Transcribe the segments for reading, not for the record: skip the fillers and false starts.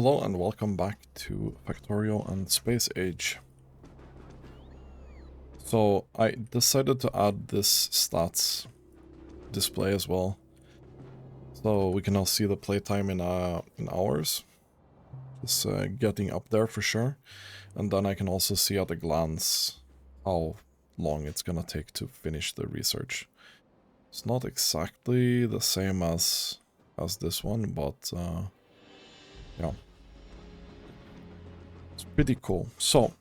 Hello and welcome back to Factorio and Space Age. So I decided to add this stats display as well. So we can now see the playtime in hours. It's getting up there for sure. And then I can also see at a glance how long it's gonna take to finish the research. It's not exactly the same as this one, but yeah. It's pretty cool. So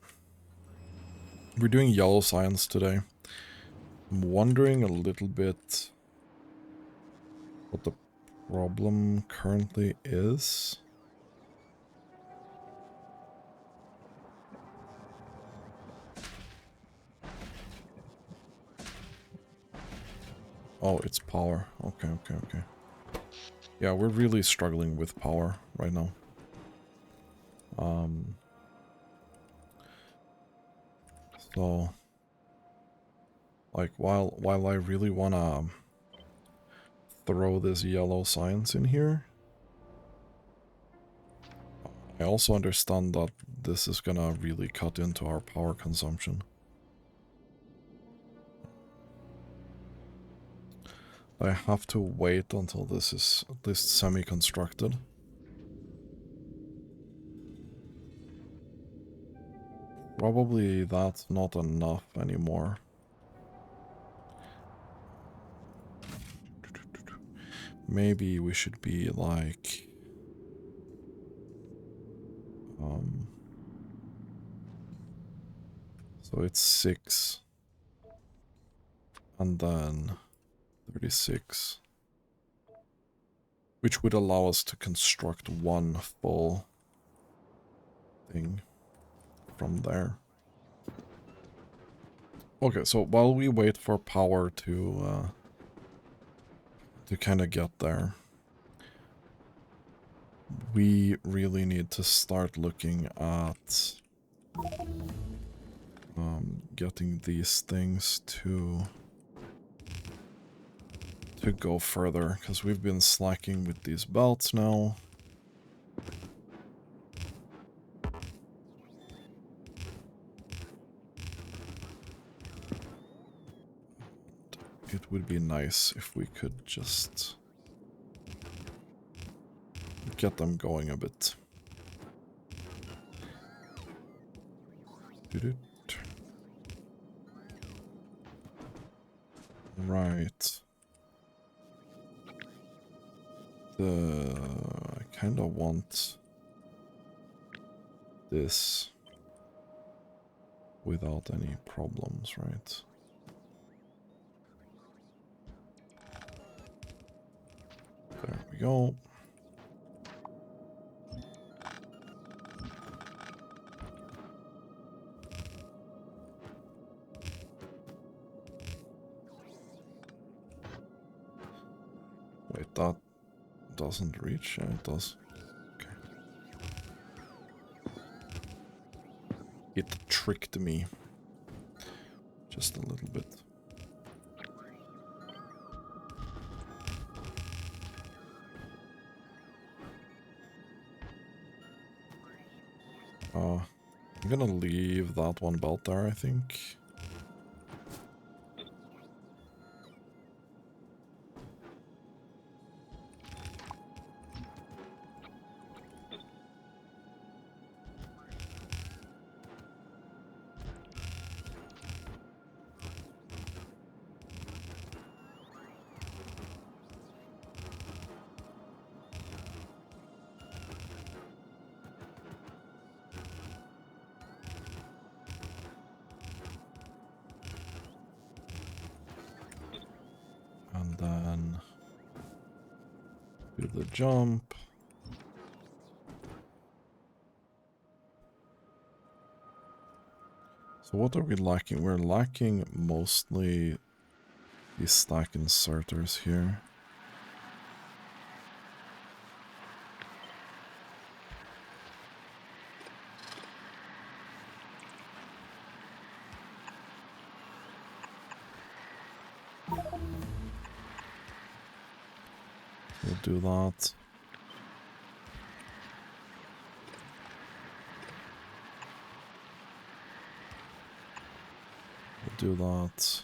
we're doing yellow science today. I'm wondering a little bit what the problem currently is. Oh, it's power. Okay. Yeah, we're really struggling with power right now. So, like, while I really wanna throw this yellow science in here, I also understand that this is gonna really cut into our power consumption. I have to wait until this is at least semi-constructed. Probably that's not enough anymore. Maybe we should be like... so it's 6. And then 36. Which would allow us to construct one full thing from there. Okay, so while we wait for power to kind of get there, we really need to start looking at getting these things to go further, because we've been slacking with these belts now. It would be nice if we could just get them going a bit. Right. I kind of want this without any problems, right? There we go. Wait, that doesn't reach? Yeah, it does. Okay. It tricked me. Just a little bit. I'm gonna leave that one belt there, I think. And then do the jump. So what are we lacking? We're lacking mostly these stack inserters here. We'll do that. do that.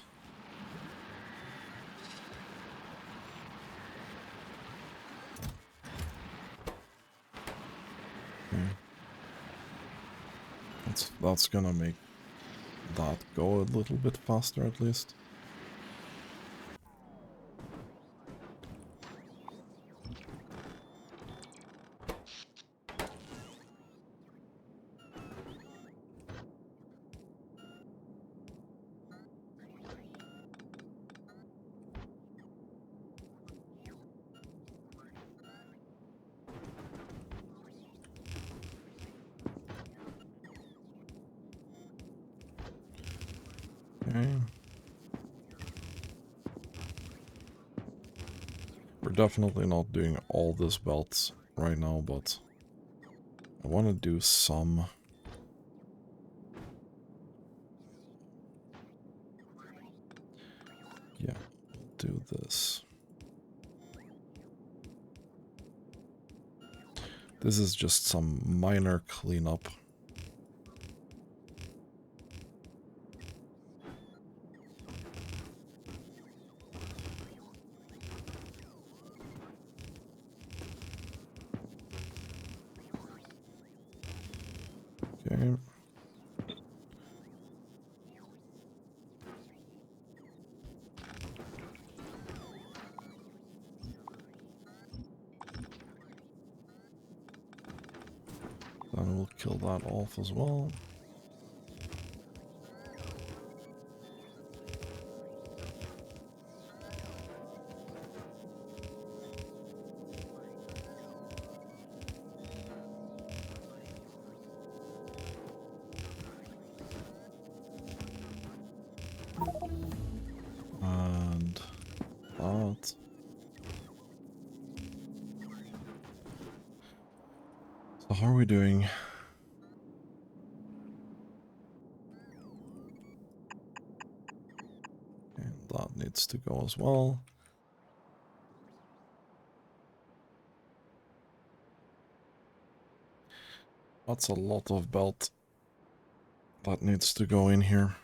Okay. That's gonna make that go a little bit faster at least. Okay. We're definitely not doing all this belt right now, but I want to do some. Yeah, do this. This is just some minor cleanup. Okay. Then we'll kill that off as well. And that. So how are we doing? And that needs to go as well. That's a lot of belt that needs to go in here.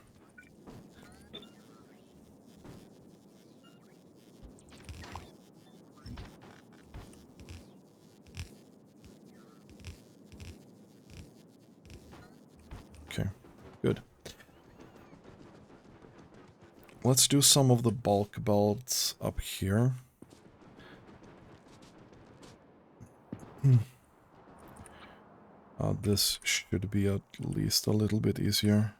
Okay, good. Let's do some of the bulk belts up here. This should be at least a little bit easier.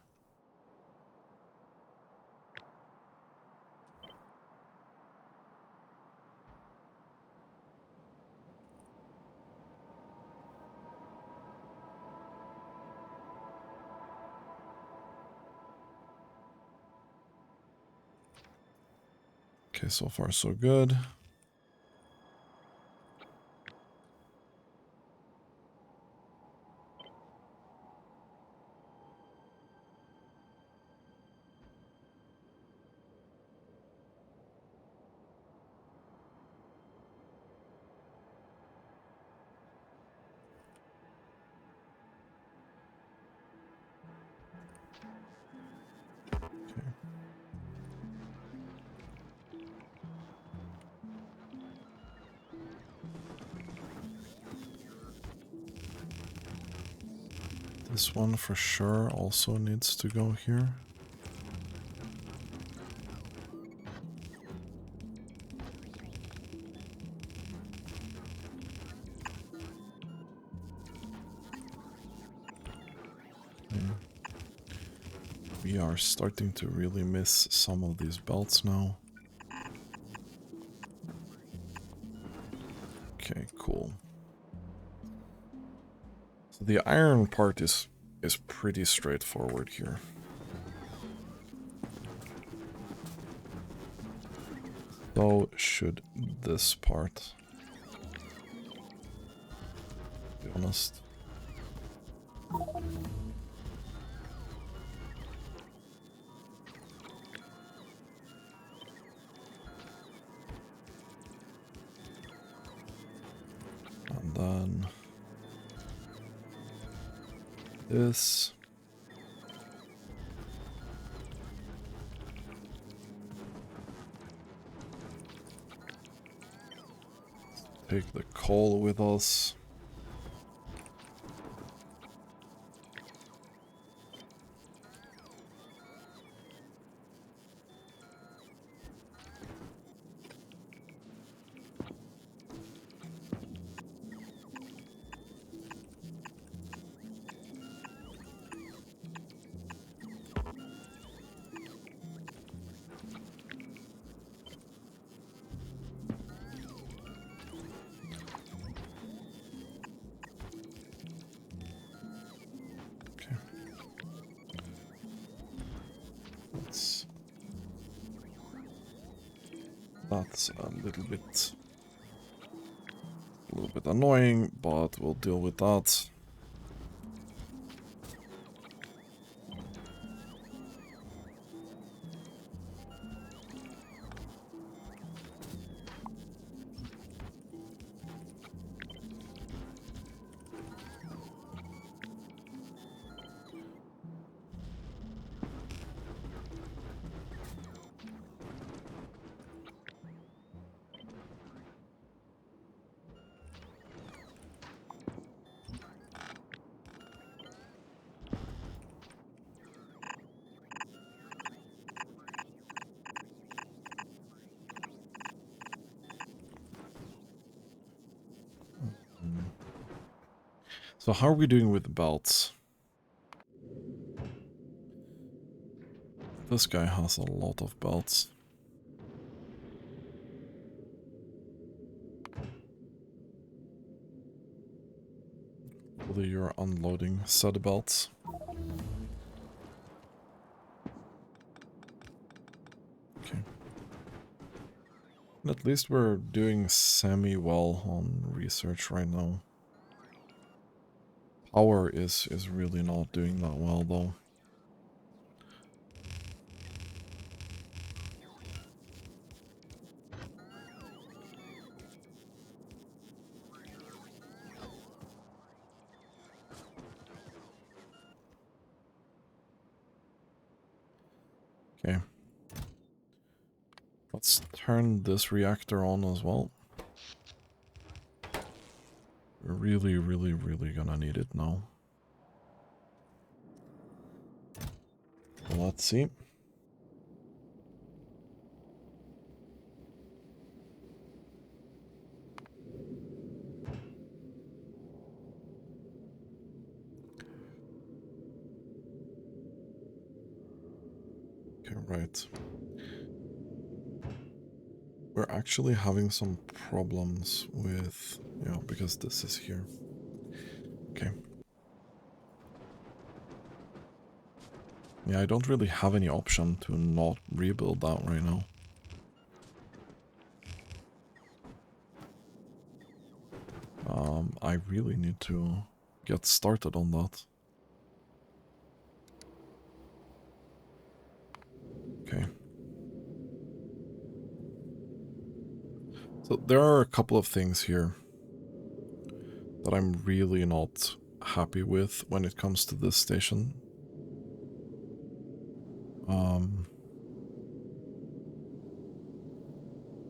Okay, so far so good. This one for sure also needs to go here. Okay. We are starting to really miss some of these belts now. Okay, cool. So the iron part is pretty straightforward here. So should this part, to be honest. And then this. take the coal with us. That's a little bit annoying, but we'll deal with that. So how are we doing with the belts? This guy has a lot of belts. Whether you're unloading set belts. Okay. At least we're doing semi-well on research right now. Power is really not doing that well though. Okay. Let's turn this reactor on as well. We're really gonna need it now. Let's see. Okay, right. We're actually having some problems with, you know, because this is here. Okay. Yeah, I don't really have any option to not rebuild that right now. I really need to get started on that. Okay. So there are a couple of things here that I'm really not happy with when it comes to this station.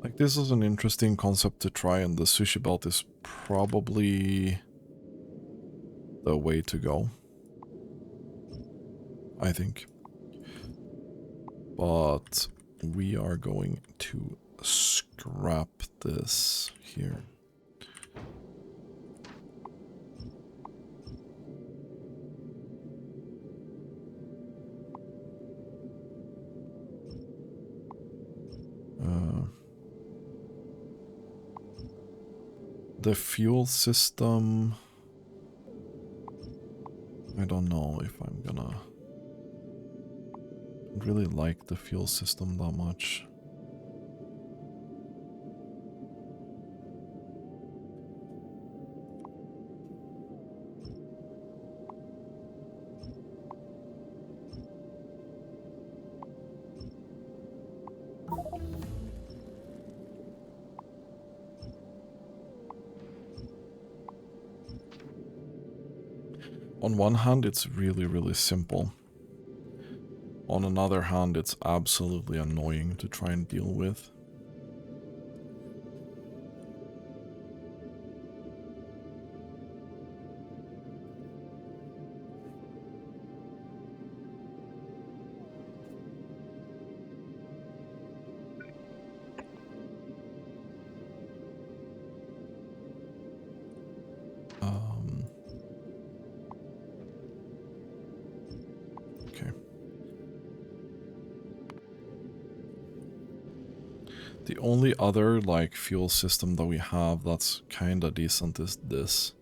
Like, this is an interesting concept to try, and the sushi belt is probably the way to go, I think. But we are going to scrap this here. The fuel system, I don't know if I'm gonna... I don't really like the fuel system that much. On one hand, it's really simple. On another hand, it's absolutely annoying to try and deal with. only other like fuel system that we have that's kinda decent is this.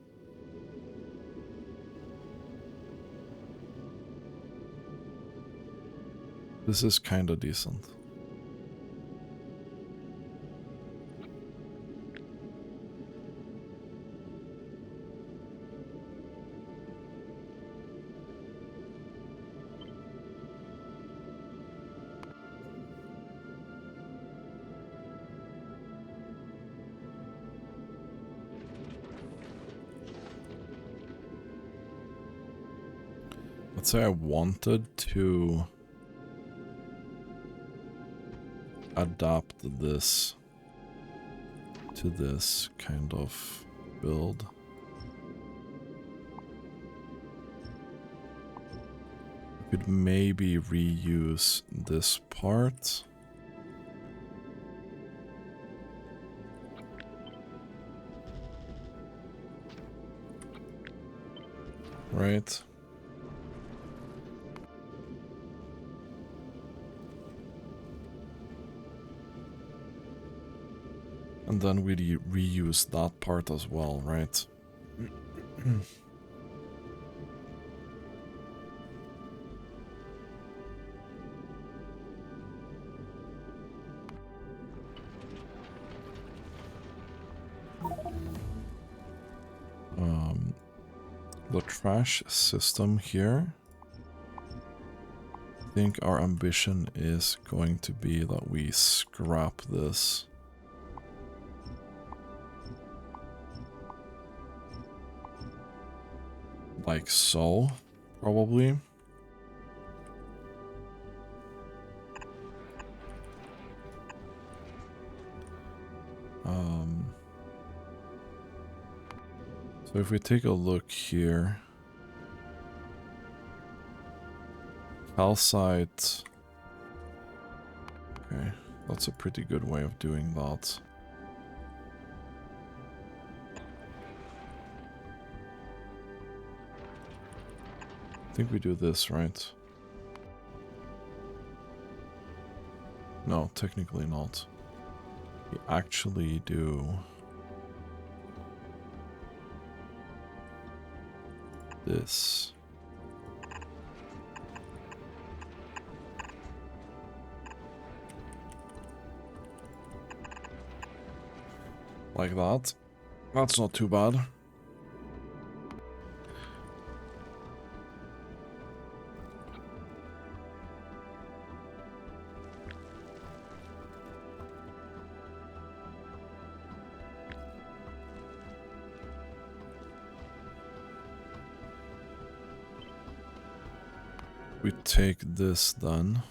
This is kinda decent. Let's say I wanted to adapt this to this kind of build. I could maybe reuse this part. Right? And then we'd reuse that part as well, right? The trash system here. I think our ambition is going to be that we scrap this. Like so, probably. So if we take a look here, calcite. Okay, that's a pretty good way of doing that. I think we do this, right? No, technically not. We actually do this. Like that. That's not too bad. We take this then.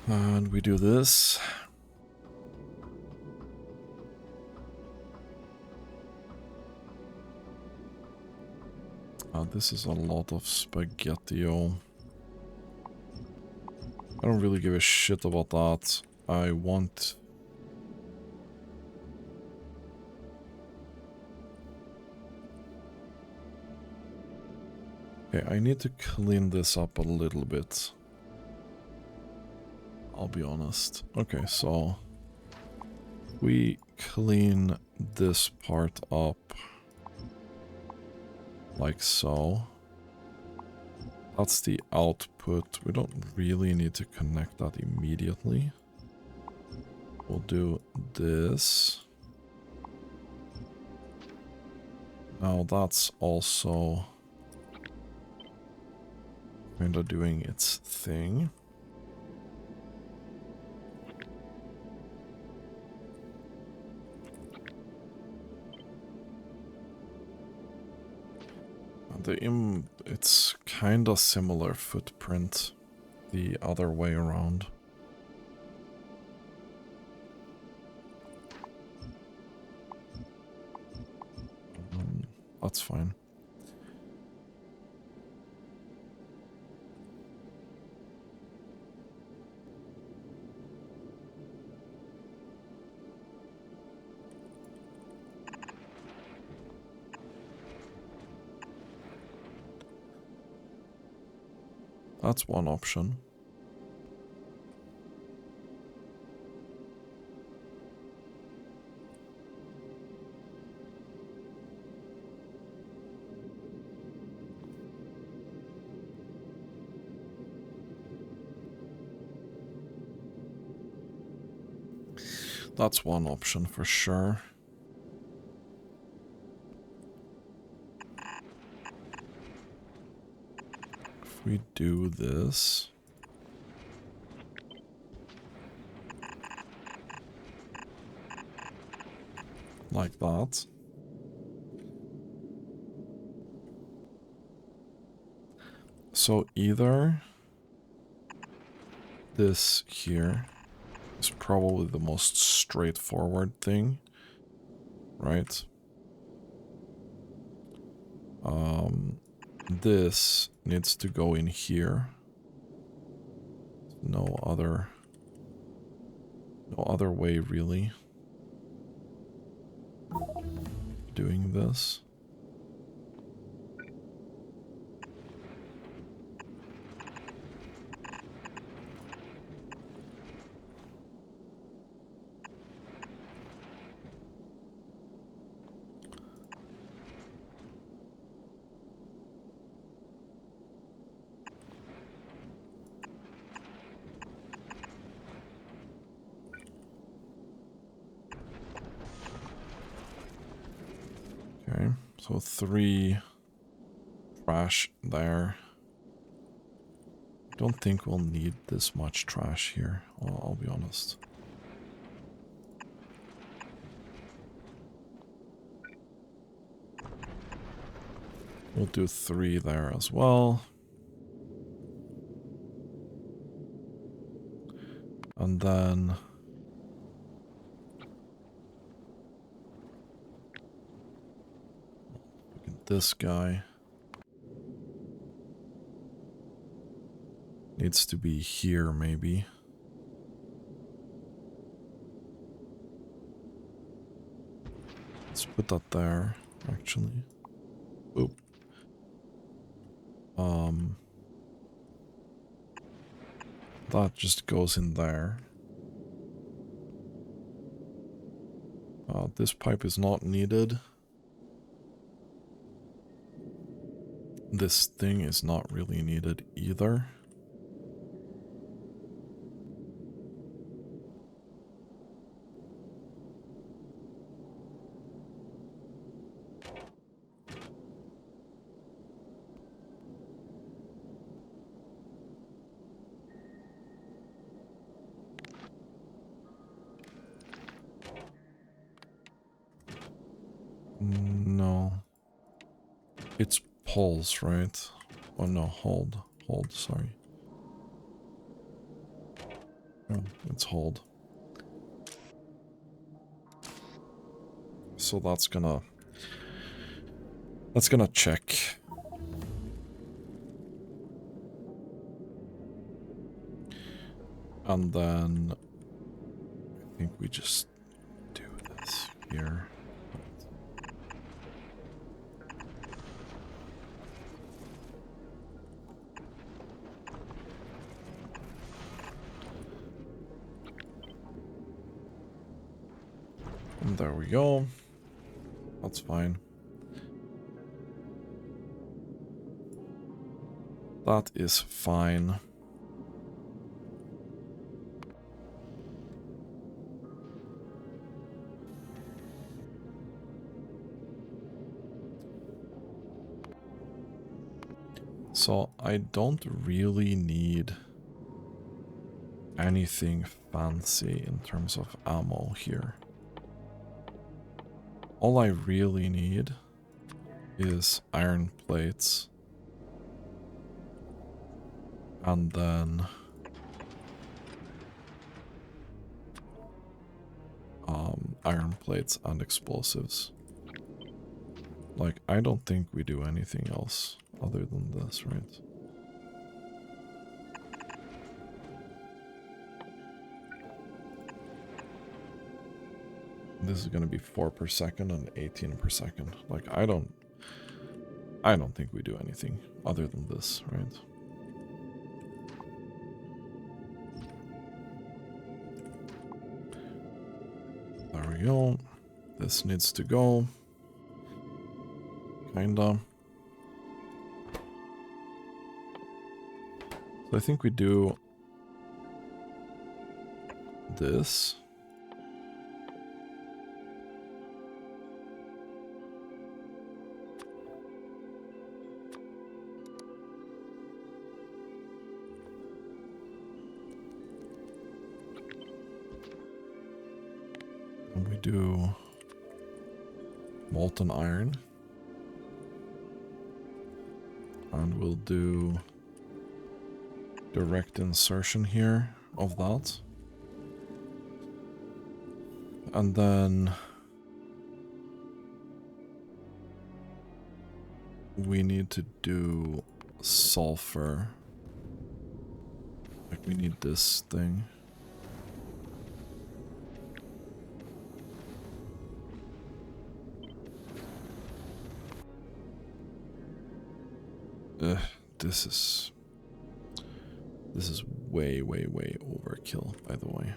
And we do this. This is a lot of spaghetti-o. I don't really give a shit about that. I want... Okay, I need to clean this up a little bit. I'll be honest. Okay, so... we clean this part up. Like so. That's the output. We don't really need to connect that immediately. We'll do this. Now that's also kind of doing its thing. It's kind of similar footprint the other way around. That's fine. That's one option. That's one option for sure. If we do this... like that. So either this here is probably the most straightforward thing, right? This needs to go in here. No other way really doing this. Okay, so 3 trash there. Don't think we'll need this much trash here, I'll be honest. We'll do 3 there as well. And then... look at this guy. Needs to be here, maybe. Let's put that there, actually. Oop. That just goes in there. This pipe is not needed. This thing is not really needed either. No. It's pulse, right? Oh no, hold. Hold, sorry. Oh, it's hold. So that's gonna check. And then I think we just do this here. And there we go. That's fine. That is fine. So I don't really need anything fancy in terms of ammo here. All I really need is iron plates. And then iron plates and explosives. Like, I don't think we do anything else other than this, right? This is gonna be 4 per second and 18 per second. Like, I don't think we do anything other than this, right? There we go. This needs to go. Kinda. So I think we do this. And we do molten iron. And we'll do direct insertion here of that. And then we need to do sulfur. Like we need this thing. This is way overkill, by the way.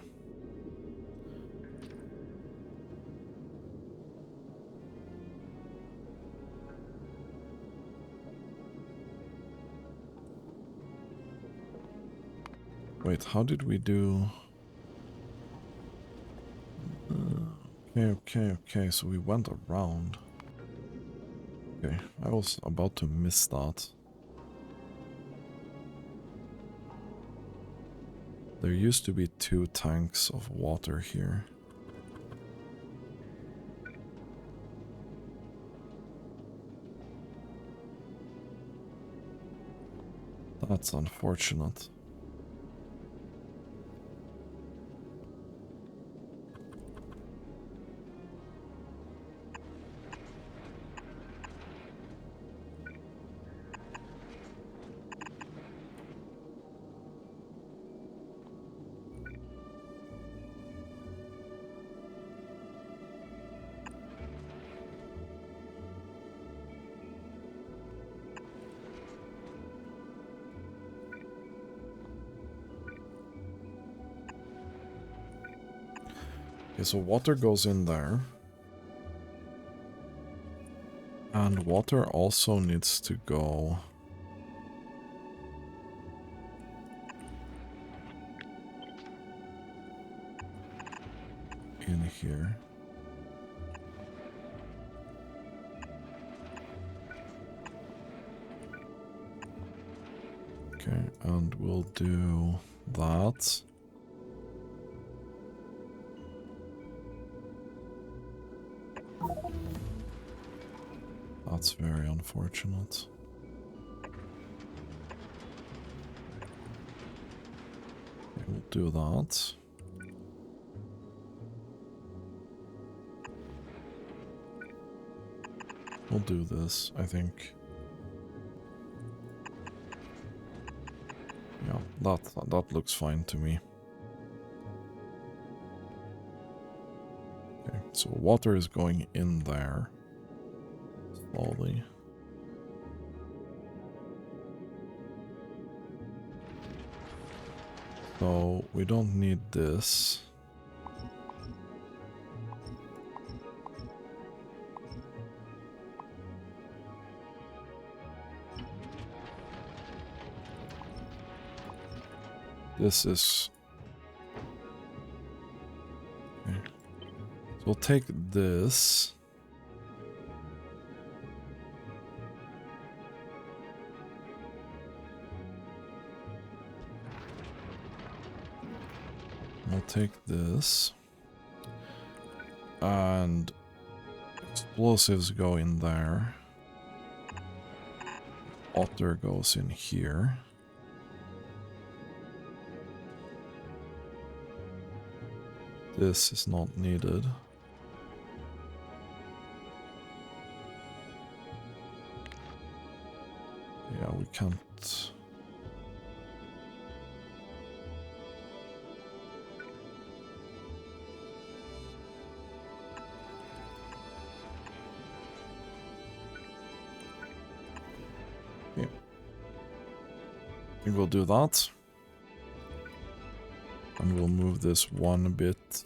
Wait, how did we do? Okay, so we went around. Okay, I was about to miss that. There used to be 2 tanks of water here. That's unfortunate. Okay, so water goes in there. And water also needs to go in here. Okay, and we'll do that. That's very unfortunate. Okay, we'll do that. We'll do this, I think. Yeah, that looks fine to me. Okay, so water is going in there. Slowly. So we don't need this. This is... Okay. So we'll take this. We'll take this. And explosives go in there. Otter goes in here. This is not needed. Yeah, we can't... Yeah. I think we'll do that. And we'll move this one bit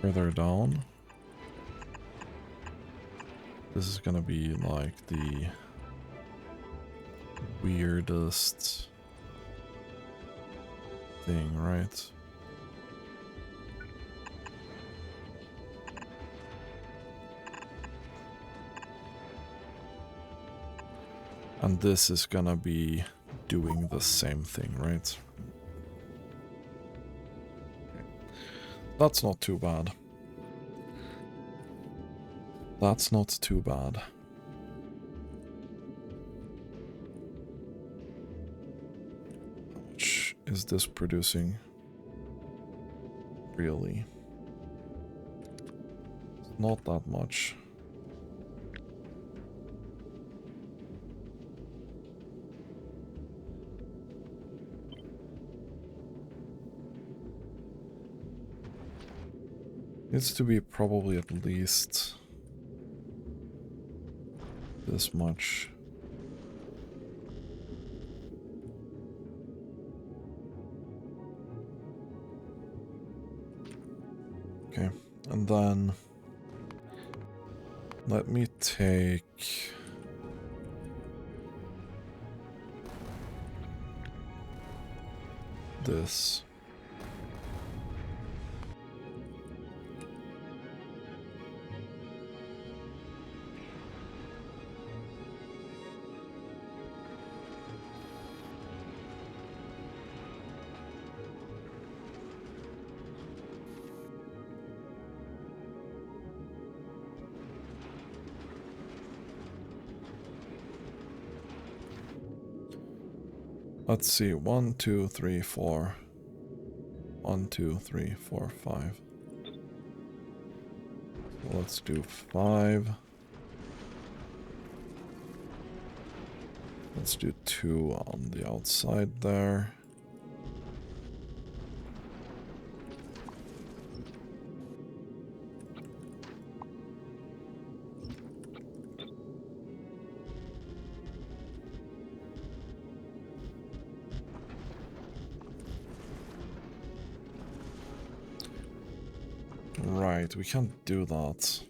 Further down. This is gonna be like the weirdest thing, right? And this is gonna be doing the same thing, right? That's not too bad. That's not too bad. How much is this producing? Really? Not that much. Needs to be probably at least this much. Okay, and then let me take this. Let's see, 1, 2, 3, 4. 1, 2, 3, 4, 5. So let's do 5. Let's do 2 on the outside there. Right, we can't do that.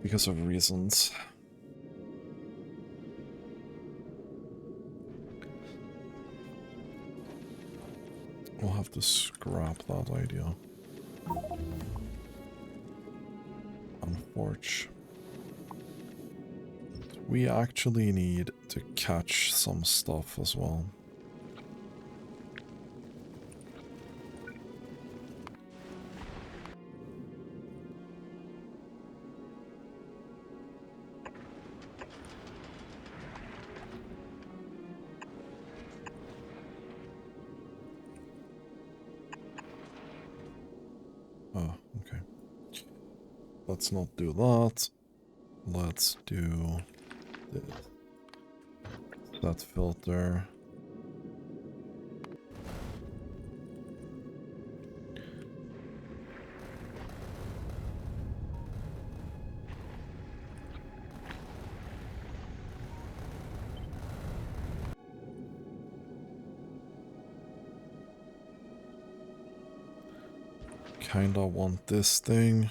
Because of reasons. We'll have to scrap that idea. Unfortunately. We actually need to catch some stuff as well. Oh, okay. Let's not do that. Let's do this. That filter. Kinda want this thing.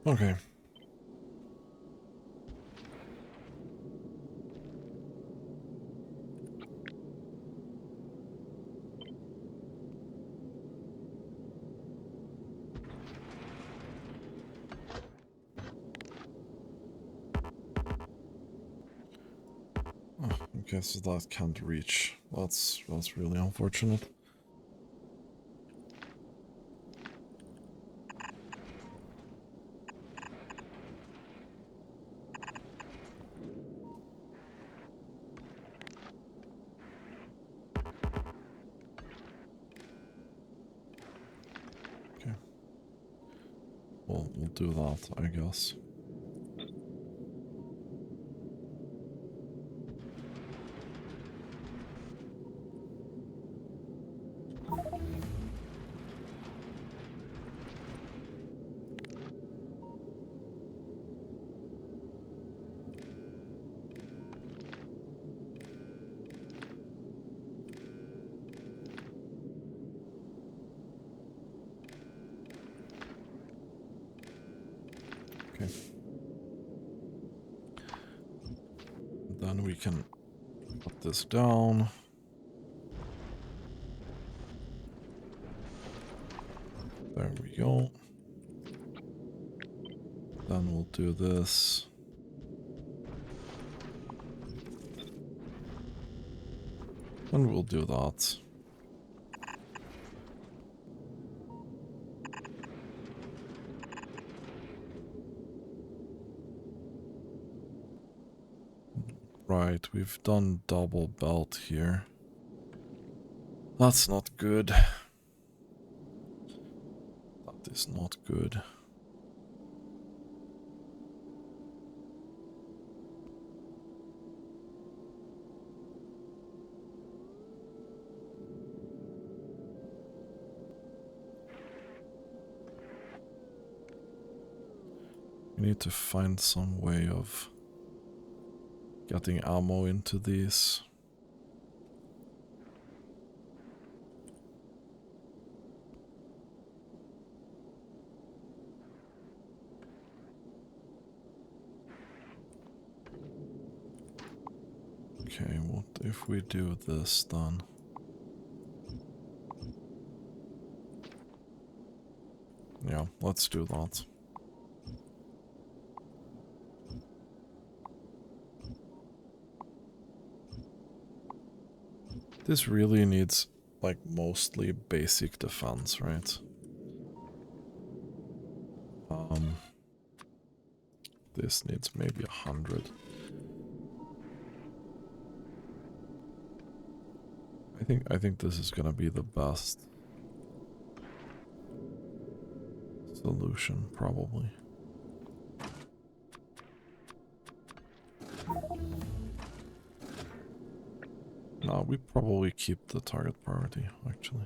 Okay. Oh, okay, so that can't reach. That's really unfortunate. Okay. we'll do that, I guess. Okay. Then we can put this down. There we go. Then we'll do this. And we'll do that. Right, we've done double belt here. That's not good. That is not good. We need to find some way of getting ammo into these. Okay, what if we do this then? Yeah, let's do that. This really needs, like, mostly basic defense, right? This needs maybe 100. I think this is gonna be the best solution, probably. No, we probably keep the target priority, actually.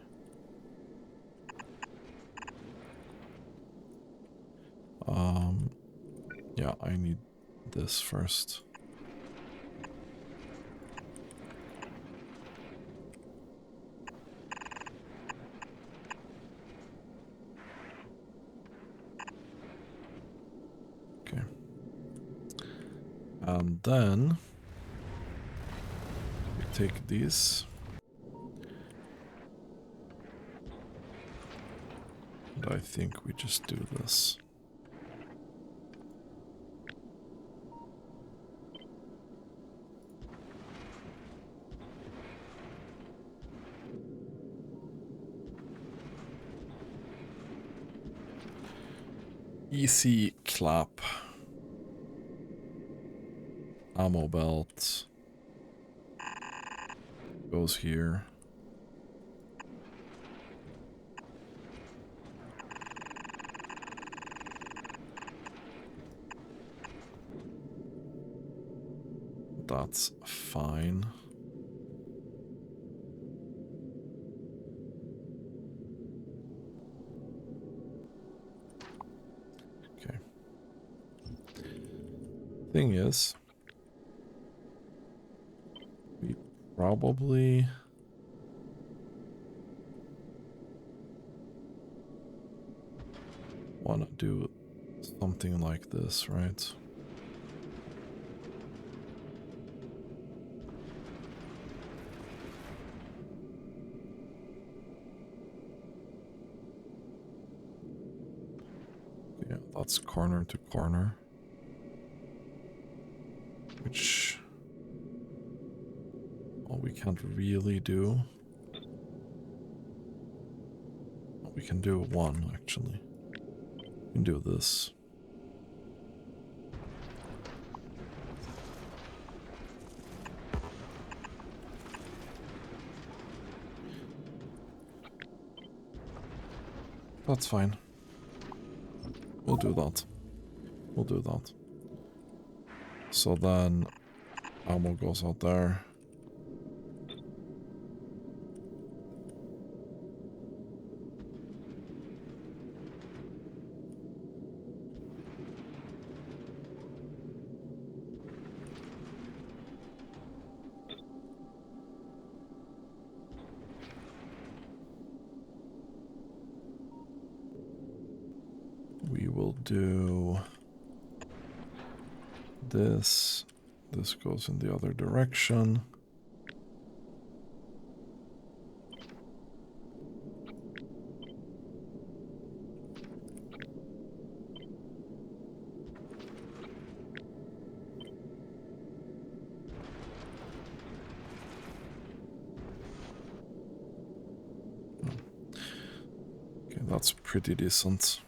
Yeah, I need this first. Okay. And then we take these. And I think we just do this. Easy clap. Ammo belt. Goes here. That's fine. Okay. Thing is, we probably want to do something like this, right? Yeah, that's corner to corner. Which, well, we can't really do. Well, we can do one, actually. We can do this. That's fine. We'll do that. We'll do that. So then ammo goes out there. We will do this. This goes in the other direction. Okay, that's pretty decent.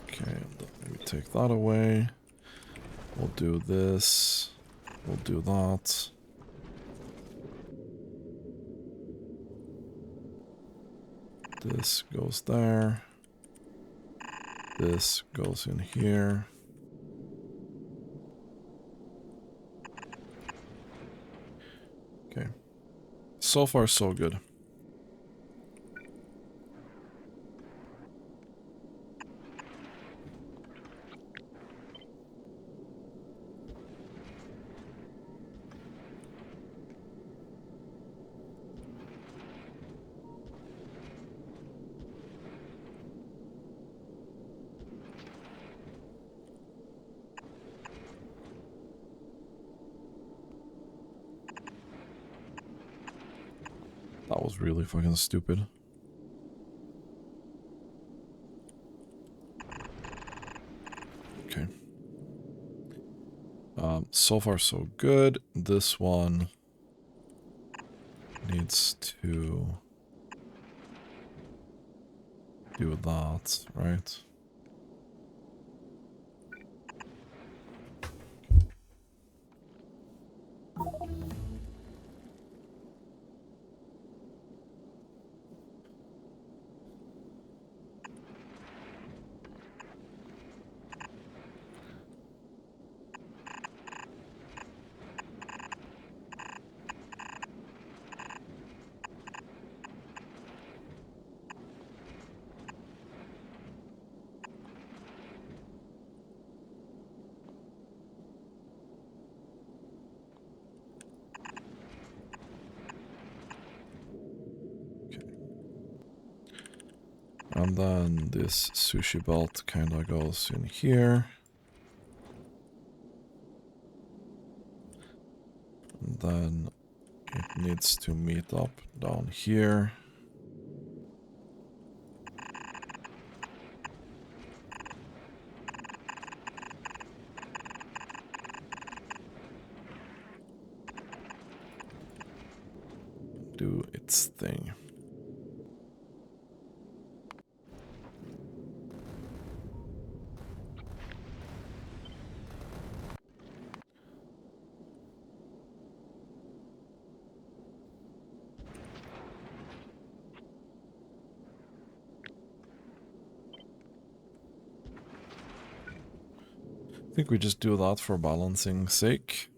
Okay, we take that away. We'll do this. We'll do that. This goes there. This goes in here. Okay. So far, so good. That was really fucking stupid. Okay. So far so good. This one needs to do that, right? And then this sushi belt kind of goes in here. And then it needs to meet up down here. Do its thing. I think we just do that for balancing sake.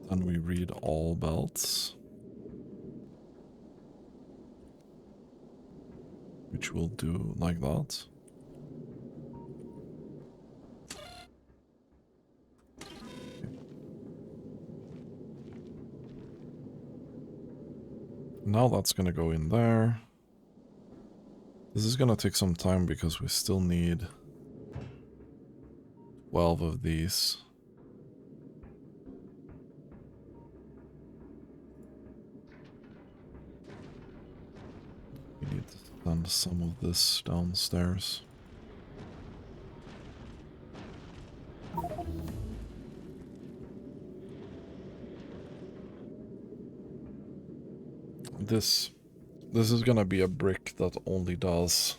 Then we read all belts, which we'll do like that. Now that's gonna go in there. This is gonna take some time because we still need 12 of these. We need to send some of this downstairs. This This is gonna be a brick that only does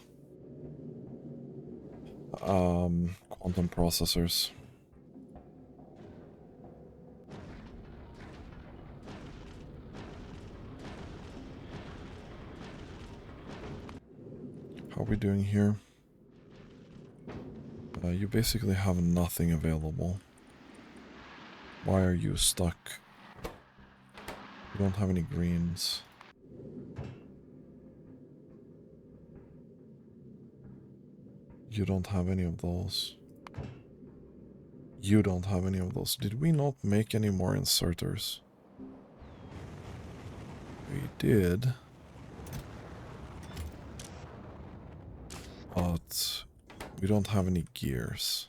quantum processors. How are we doing here? You basically have nothing available. Why are you stuck? You don't have any greens. You don't have any of those. You don't have any of those. Did we not make any more inserters? We did. But we don't have any gears.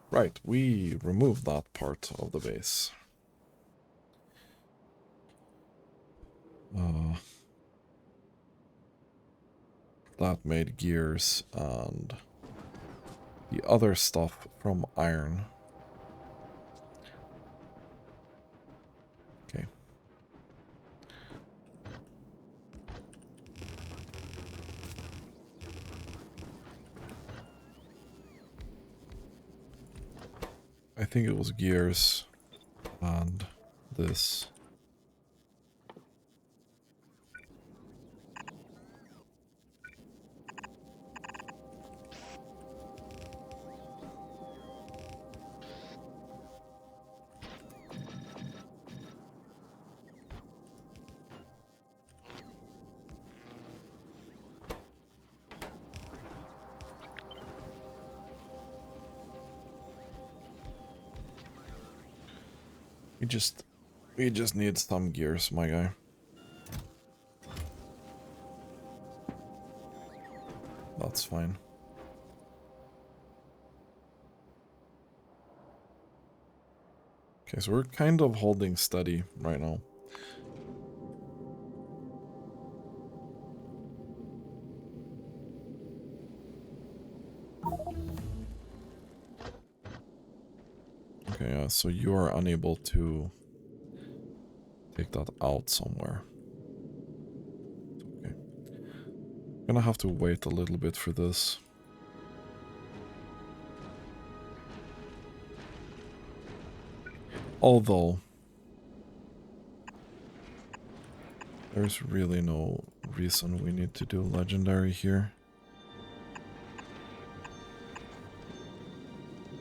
Right, we removed that part of the base. That made gears and the other stuff from iron. Okay. I think it was gears and this. We just need some gears, my guy. That's fine. Okay, so we're kind of holding steady right now. Okay, so you are unable to take that out somewhere. Okay. Gonna have to wait a little bit for this. Although there's really no reason we need to do legendary here.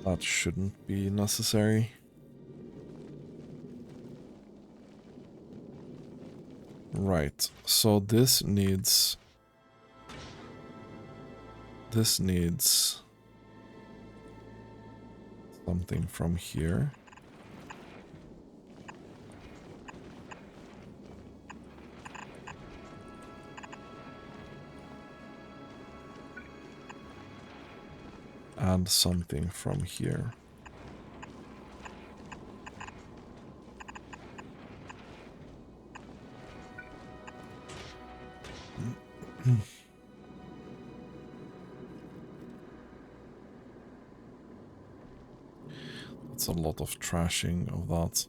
That shouldn't be necessary. Right, so this needs something from here. And something from here. That's a lot of trashing of that.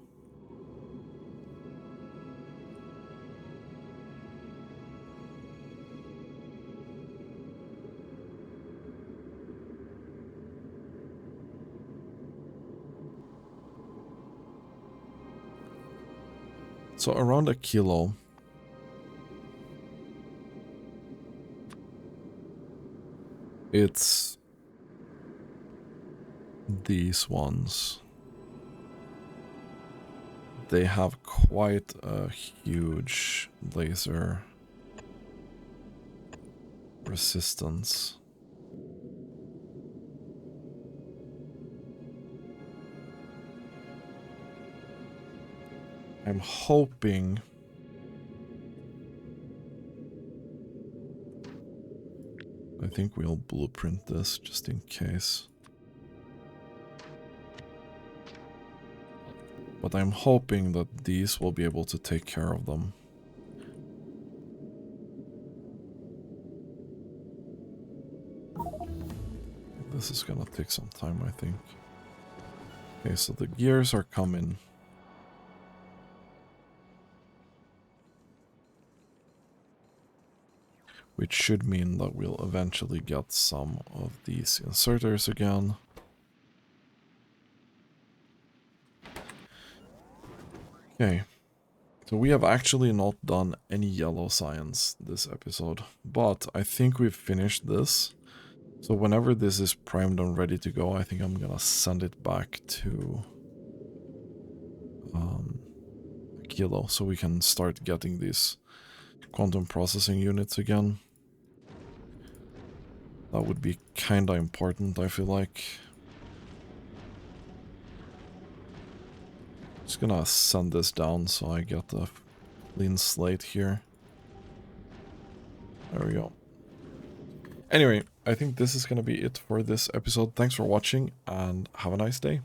So around a kilo. It's these ones. They have quite a huge laser resistance. I'm hoping I think we'll blueprint this just in case. But I'm hoping that these will be able to take care of them. This is gonna take some time, I think. Okay, so the gears are coming. which should mean that we'll eventually get some of these inserters again. Okay, so we have actually not done any yellow science this episode, but I think we've finished this. So whenever this is primed and ready to go, I think I'm gonna send it back to Kilo so we can start getting these quantum processing units again. That would be kinda important, I feel like. Just gonna send this down so I get a clean slate here. There we go. Anyway, I think this is gonna be it for this episode. Thanks for watching and have a nice day.